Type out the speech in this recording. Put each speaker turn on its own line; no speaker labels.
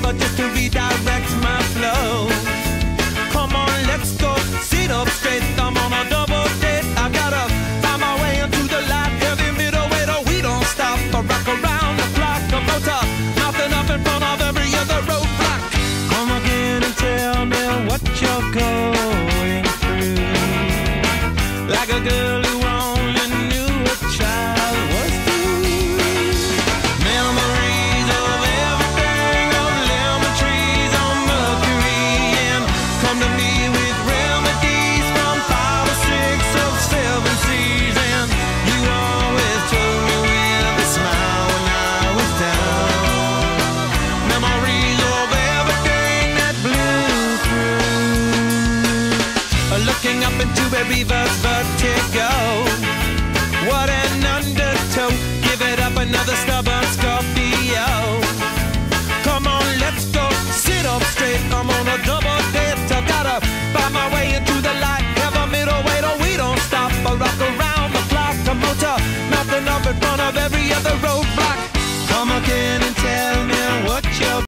river just to redirect my flow. Come on, let's go. Sit up straight, I'm on a double date. I gotta find my way into the light. Heavy middle way, though we don't stop. I rock around the clock, a motor, nothing up in front of every other roadblock. Come again and tell me what you're going through. Like a girl who only knew a child was through. Memories of everything, of lemon trees on Mercury, and come to me with remedies from 5 or 6 of 7 seas. And you always told me with a smile when I was down. Memories of everything that blew through. Looking up into a river's vertigo. What an undertow. Give it up, another stubborn Scorpio.